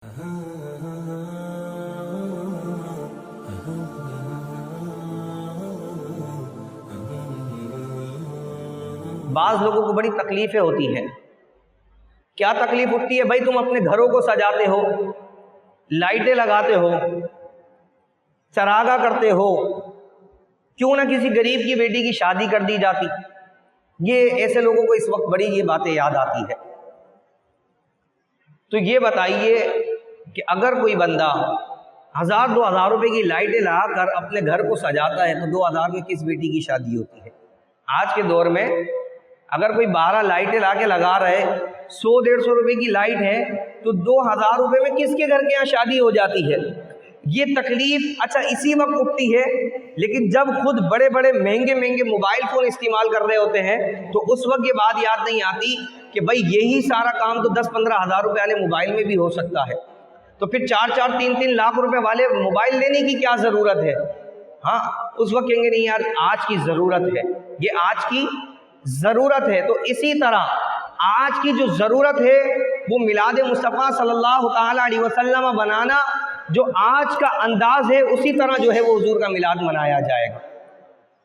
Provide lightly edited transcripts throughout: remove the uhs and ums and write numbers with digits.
بعض لوگوں کو بڑی تکلیفیں ہوتی ہیں. کیا تکلیف اٹھتی ہے بھائی؟ تم اپنے گھروں کو سجاتے ہو، لائٹیں لگاتے ہو، چراغاں کرتے ہو، کیوں نہ کسی غریب کی بیٹی کی شادی کر دی جاتی. یہ ایسے لوگوں کو اس وقت بڑی یہ باتیں یاد آتی ہے. تو یہ بتائیے کہ اگر کوئی بندہ 1000-2000 روپے کی لائٹیں لگا کر اپنے گھر کو سجاتا ہے تو 2000 میں کس بیٹی کی شادی ہوتی ہے؟ آج کے دور میں اگر کوئی 12 لائٹیں لا کے لگا رہے، 100-150 روپے کی لائٹ ہے تو 2000 روپے میں کس کے گھر کے یہاں شادی ہو جاتی ہے؟ یہ تکلیف اچھا اسی وقت اٹھتی ہے، لیکن جب خود بڑے بڑے مہنگے موبائل فون استعمال کر رہے ہوتے ہیں تو اس وقت یہ بات یاد نہیں آتی کہ بھائی یہی سارا کام تو 10-15 ہزار روپے والے موبائل میں بھی ہو سکتا ہے. تو پھر 4-4 3-3 لاکھ روپے والے موبائل لینے کی کیا ضرورت ہے؟ ہاں اس وقت کہیں گے نہیں یار آج کی ضرورت ہے، یہ آج کی ضرورت ہے. تو اسی طرح آج کی جو ضرورت ہے وہ میلاد مصطفیٰ صلی اللہ تعالی علیہ وسلم بنانا، جو آج کا انداز ہے اسی طرح جو ہے وہ حضور کا میلاد منایا جائے گا.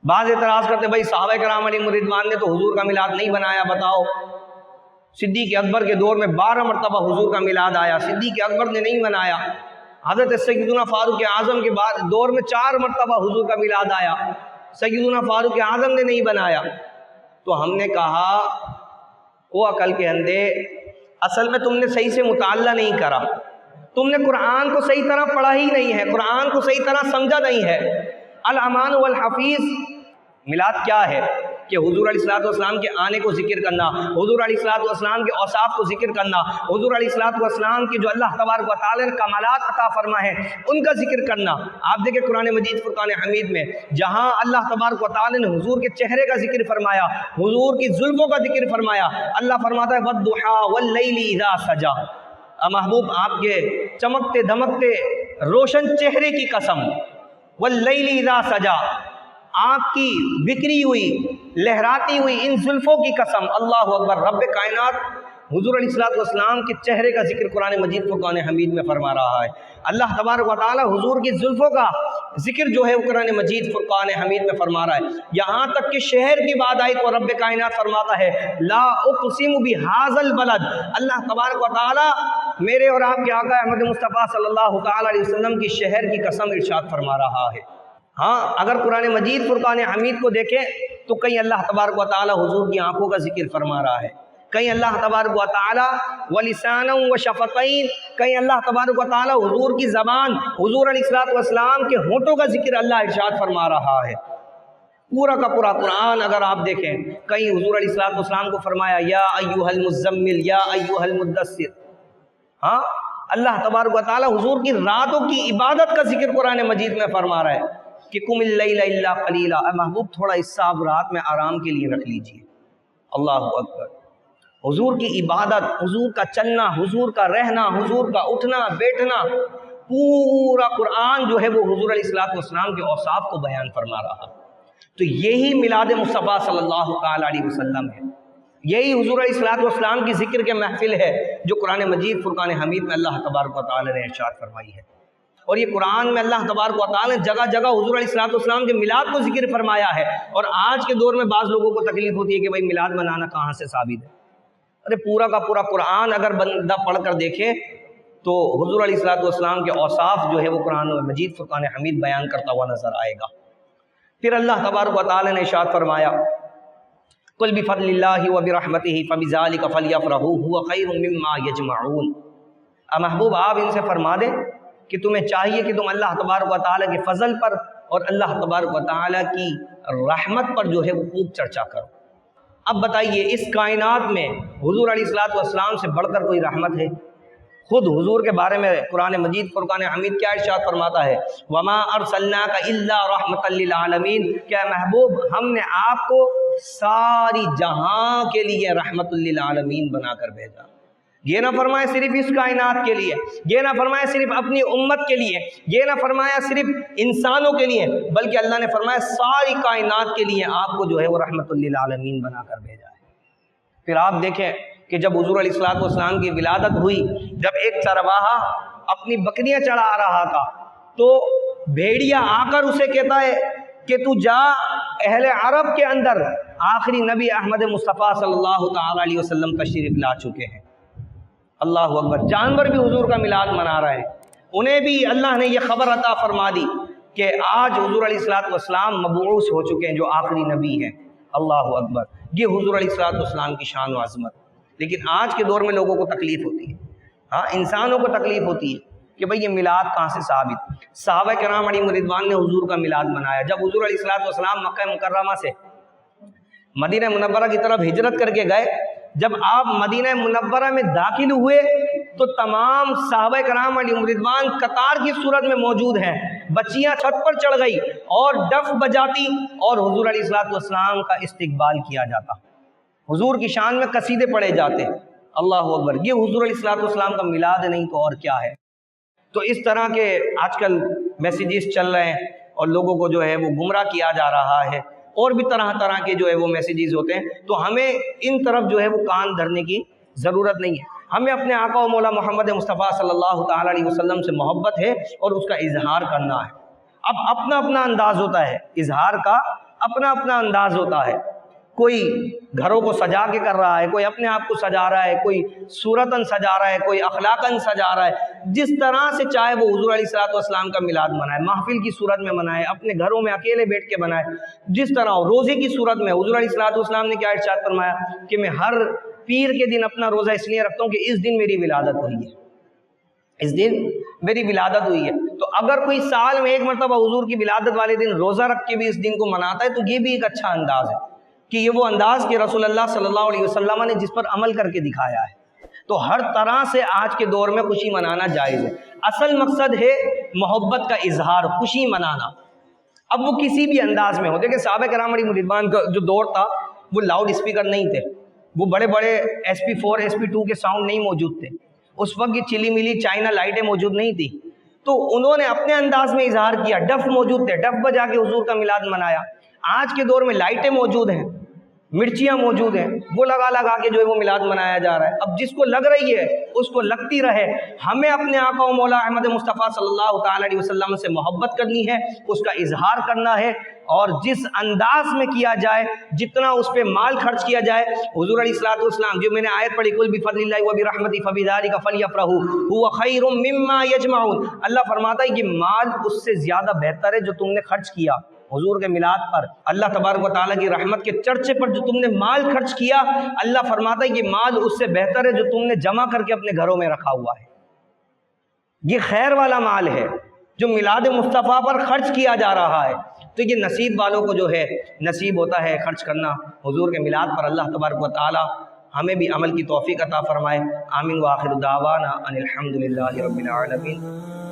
بعض اعتراض کرتے ہیں بھائی صحابہ کرام علیہم رضوان نے تو حضور کا میلاد نہیں بنایا. بتاؤ صدیق اکبر کے دور میں 12 مرتبہ حضور کا میلاد آیا، صدیق اکبر نے نہیں منایا. حضرت سیدنا فاروق اعظم کے دور میں 4 مرتبہ حضور کا میلاد آیا، سیدنا فاروق اعظم نے نہیں بنایا. تو ہم نے کہا او عقل کے اندھے، اصل میں تم نے صحیح سے مطالعہ نہیں کرا، تم نے قرآن کو صحیح طرح پڑھا ہی نہیں ہے، قرآن کو صحیح طرح سمجھا نہیں ہے. الامان والحفیظ میلاد کیا ہے کہ حضور علیہ السلام کے آنے کو ذکر کرنا، حضور علیہ السلام کے اوصاف کو ذکر کرنا، حضور علیہ السلام کی جو اللہ تبارک و تعالی نے کمالات عطا فرمائے ہیں ان کا ذکر کرنا. آپ دیکھیں قرآن مجید فرقان حمید میں جہاں اللہ تبارک و تعالی نے حضور کے چہرے کا ذکر فرمایا، حضور کی زلفوں کا ذکر فرمایا، اللہ فرماتا ہے وَالضُّحَىٰ وَاللَّيْلِ إِذَا سَجَىٰ. محبوب آپ کے چمکتے دمکتے روشن چہرے کی قسم، وَاللَّيْلِ إِذَا سَجَىٰ، آپ کی بکھری ہوئی لہراتی ہوئی ان زلفوں کی قسم. اللہ اکبر. رب کائنات حضور علیہ السلام کے چہرے کا ذکر قرآن مجید فرقان حمید میں فرما رہا ہے. اللہ تبارک و تعالی حضور کی زلفوں کا ذکر جو ہے وہ قرآن مجید فرقان حمید میں فرما رہا ہے. یہاں تک کہ شہر کی بات آئی تو رب کائنات فرماتا ہے لا اقسم بہذا البلد. اللہ تبارک و تعالی میرے اور آپ کے آقا احمد مصطفیٰ صلی اللہ تعالی علیہ وسلم کی شہر کی قسم ارشاد فرما رہا ہے. ہاں اگر قرآن مجید فرقان حمید کو دیکھیں تو کہیں اللہ تبارک و تعالی حضور کی آنکھوں کا ذکر فرما رہا ہے، کہیں اللہ تبارک و تعالی ولسانا وشفتین، کہیں اللہ تبارک و تعالی حضور کی زبان، حضور علیہ السلام کے ہونٹوں کا ذکر اللہ ارشاد فرما رہا ہے. پورا کا پورا قرآن اگر آپ دیکھیں کہیں حضور علیہ السلام کو فرمایا یا ایھا المزمل یا ایھا المدثر. ہاں اللہ تبارک و تعالی حضور کی راتوں کی عبادت کا ذکر قرآن مجید میں فرما رہا ہے کہ قم اللیل الا قلیلا. اے محبوب تھوڑا حصہ آپ رات میں آرام کے لیے رکھ لیجئے. اللہ اکبر. حضور کی عبادت، حضور کا چلنا، حضور کا رہنا، حضور کا اٹھنا بیٹھنا، پورا قرآن جو ہے وہ حضور علیہ السلام کے اوصاف کو بیان فرما رہا. تو یہی میلاد مصطفیٰ صلی اللہ تعالی علیہ وسلم ہے، یہی حضور علیہ السلام کی ذکر کے محفل ہے جو قرآن مجید فرقان حمید میں اللہ تبارک و تعالی نے ارشاد فرمائی ہے. اور یہ قرآن میں اللہ تبارک و تعالی نے جگہ جگہ حضور علیہ السلام کے میلاد کو ذکر فرمایا ہے. اور آج کے دور میں بعض لوگوں کو تکلیف ہوتی ہے کہ بھائی میلاد منانا کہاں سے ثابت ہے. ارے پورا کا پورا قرآن اگر بندہ پڑھ کر دیکھے تو حضور علیہ السلام کے اوصاف جو ہے وہ قرآن مجید فرقان حمید بیان کرتا ہوا نظر آئے گا. پھر اللہ تبارک و تعالی نے ارشاد فرمایا قل بفضل اللہ وبرحمتہ فبذلک فلیفرحوا ھو خیر مما یجمعون. محبوب آپ ان سے فرما دیں کہ تمہیں چاہیے کہ تم اللہ تبارک و تعالی کے فضل پر اور اللہ تبارک و تعالی کی رحمت پر جو ہے وہ خوب چرچا کرو. اب بتائیے اس کائنات میں حضور علیہ السلام سے بڑھ کر کوئی رحمت ہے؟ خود حضور کے بارے میں قرآن مجید فرقان حمید کیا ارشاد فرماتا ہے وما ارسلناک الا رحمتا للعالمین. کیا محبوب ہم نے آپ کو ساری جہاں کے لیے رحمت للعالمین بنا کر بھیجا. یہ نہ فرمایا صرف اس کائنات کے لیے، یہ نہ فرمایا صرف اپنی امت کے لیے، یہ نہ فرمایا صرف انسانوں کے لیے، بلکہ اللہ نے فرمایا ساری کائنات کے لیے آپ کو جو ہے وہ رحمت للعالمین بنا کر بھیجا ہے. پھر آپ دیکھیں کہ جب حضور علیہ الصلوۃ والسلام کی ولادت ہوئی، جب ایک چرواہا اپنی بکریاں چڑھا رہا تھا تو بھیڑیا آ کر اسے کہتا ہے کہ تو جا، اہل عرب کے اندر آخری نبی احمد مصطفیٰ صلی اللہ تعالی علیہ وسلم تشریف لا چکے ہیں۔ اللہ اکبر، جانور بھی حضور کا میلاد منا رہے ہیں، انہیں بھی اللہ نے یہ خبر عطا فرما دی کہ آج حضور علیہ الصلوۃ والسلام مبعوث ہو چکے ہیں جو آخری نبی ہیں۔ اللہ اکبر، یہ حضور علیہ الصلوۃ والسلام کی شان و عظمت۔ لیکن آج کے دور میں لوگوں کو تکلیف ہوتی ہے، ہاں انسانوں کو تکلیف ہوتی ہے کہ بھئی یہ میلاد کہاں سے ثابت؟ صحابہ کرام علیہم رضوان نے حضور کا میلاد منایا۔ جب حضور علیہ الصلوۃ والسلام مکہ مکرمہ سے مدینہ منورہ کی طرف ہجرت کر کے گئے، جب آپ مدینہ منورہ میں داخل ہوئے تو تمام صحابہ کرام علیہم رضوان قطار کی صورت میں موجود ہیں، بچیاں چھت پر چڑھ گئی اور ڈف بجاتی اور حضور علیہ الصلوۃ والسلام کا استقبال کیا جاتا، حضور کی شان میں قصیدے پڑھے جاتے۔ اللہ اکبر، یہ حضور علیہ الصلوۃ والسلام کا میلاد نہیں تو اور کیا ہے؟ تو اس طرح کے آج کل میسیجز چل رہے ہیں اور لوگوں کو جو ہے وہ گمراہ کیا جا رہا ہے، اور بھی طرح طرح کے جو ہے وہ میسیجز ہوتے ہیں، تو ہمیں ان طرف جو ہے وہ کان دھرنے کی ضرورت نہیں ہے۔ ہمیں اپنے آقا و مولا محمد مصطفیٰ صلی اللہ تعالی علیہ وسلم سے محبت ہے اور اس کا اظہار کرنا ہے۔ اب اپنا اپنا انداز ہوتا ہے، اظہار کا اپنا اپنا انداز ہوتا ہے، کوئی گھروں کو سجا کے کر رہا ہے، کوئی اپنے آپ کو سجا رہا ہے، کوئی صورتاً سجا رہا ہے، کوئی اخلاقاً سجا رہا ہے، جس طرح سے چاہے وہ حضور علیہ الصلوۃ والسلام کا میلاد منائے، محفل کی صورت میں منائے، اپنے گھروں میں اکیلے بیٹھ کے منائے، جس طرح روزے کی صورت میں حضور علیہ الصلوۃ والسلام نے کیا ارشاد فرمایا کہ میں ہر پیر کے دن اپنا روزہ اس لیے رکھتا ہوں کہ اس دن میری ولادت ہوئی ہے، اس دن میری ولادت ہوئی ہے۔ تو اگر کوئی سال میں ایک مرتبہ حضور کی ولادت والے دن روزہ رکھ کے بھی اس دن کو مناتا ہے تو یہ بھی ایک اچھا انداز ہے کہ یہ وہ انداز کہ رسول اللہ صلی اللہ علیہ وسلم نے جس پر عمل کر کے دکھایا ہے۔ تو ہر طرح سے آج کے دور میں خوشی منانا جائز ہے، اصل مقصد ہے محبت کا اظہار، خوشی منانا، اب وہ کسی بھی انداز میں ہو۔ دیکھیں صحابہ کرام علیہ رضوان کا جو دور تھا وہ لاؤڈ اسپیکر نہیں تھے، وہ بڑے بڑے SP4 SP2 کے ساؤنڈ نہیں موجود تھے، اس وقت یہ چلی ملی چائنا لائٹیں موجود نہیں تھی، تو انہوں نے اپنے انداز میں اظہار کیا، ڈف موجود تھے، ڈف بجا کے حضور کا میلاد منایا۔ آج کے دور میں لائٹیں موجود ہیں، مرچیاں موجود ہیں، وہ لگا لگا کے جو ہے وہ میلاد منایا جا رہا ہے۔ اب جس کو لگ رہی ہے اس کو لگتی رہے، ہمیں اپنے آقا و مولا احمد مصطفیٰ صلی اللہ تعالی علیہ وسلم سے محبت کرنی ہے، اس کا اظہار کرنا ہے، اور جس انداز میں کیا جائے، جتنا اس پہ مال خرچ کیا جائے، حضور علیہ الصلوۃ والسلام جو میں نے آیت پڑھی قل بفضل اللہ وبرحمتہ فبذلک فلیفرحوا هو خیر مما یجمعون، اللہ فرماتا ہے کہ مال اس سے زیادہ بہتر ہے جو تم نے خرچ کیا حضور کے میلاد پر، اللہ تبارک و تعالیٰ کی رحمت کے چرچے پر جو تم نے مال خرچ کیا، اللہ فرماتا ہے کہ مال اس سے بہتر ہے جو تم نے جمع کر کے اپنے گھروں میں رکھا ہوا ہے۔ یہ خیر والا مال ہے جو میلاد مصطفیٰ پر خرچ کیا جا رہا ہے، تو یہ نصیب والوں کو جو ہے نصیب ہوتا ہے خرچ کرنا حضور کے میلاد پر۔ اللہ تبارک و تعالیٰ ہمیں بھی عمل کی توفیق عطا فرمائے۔ آمین وآخر دعوانا ان الحمد للہ رب العالمین۔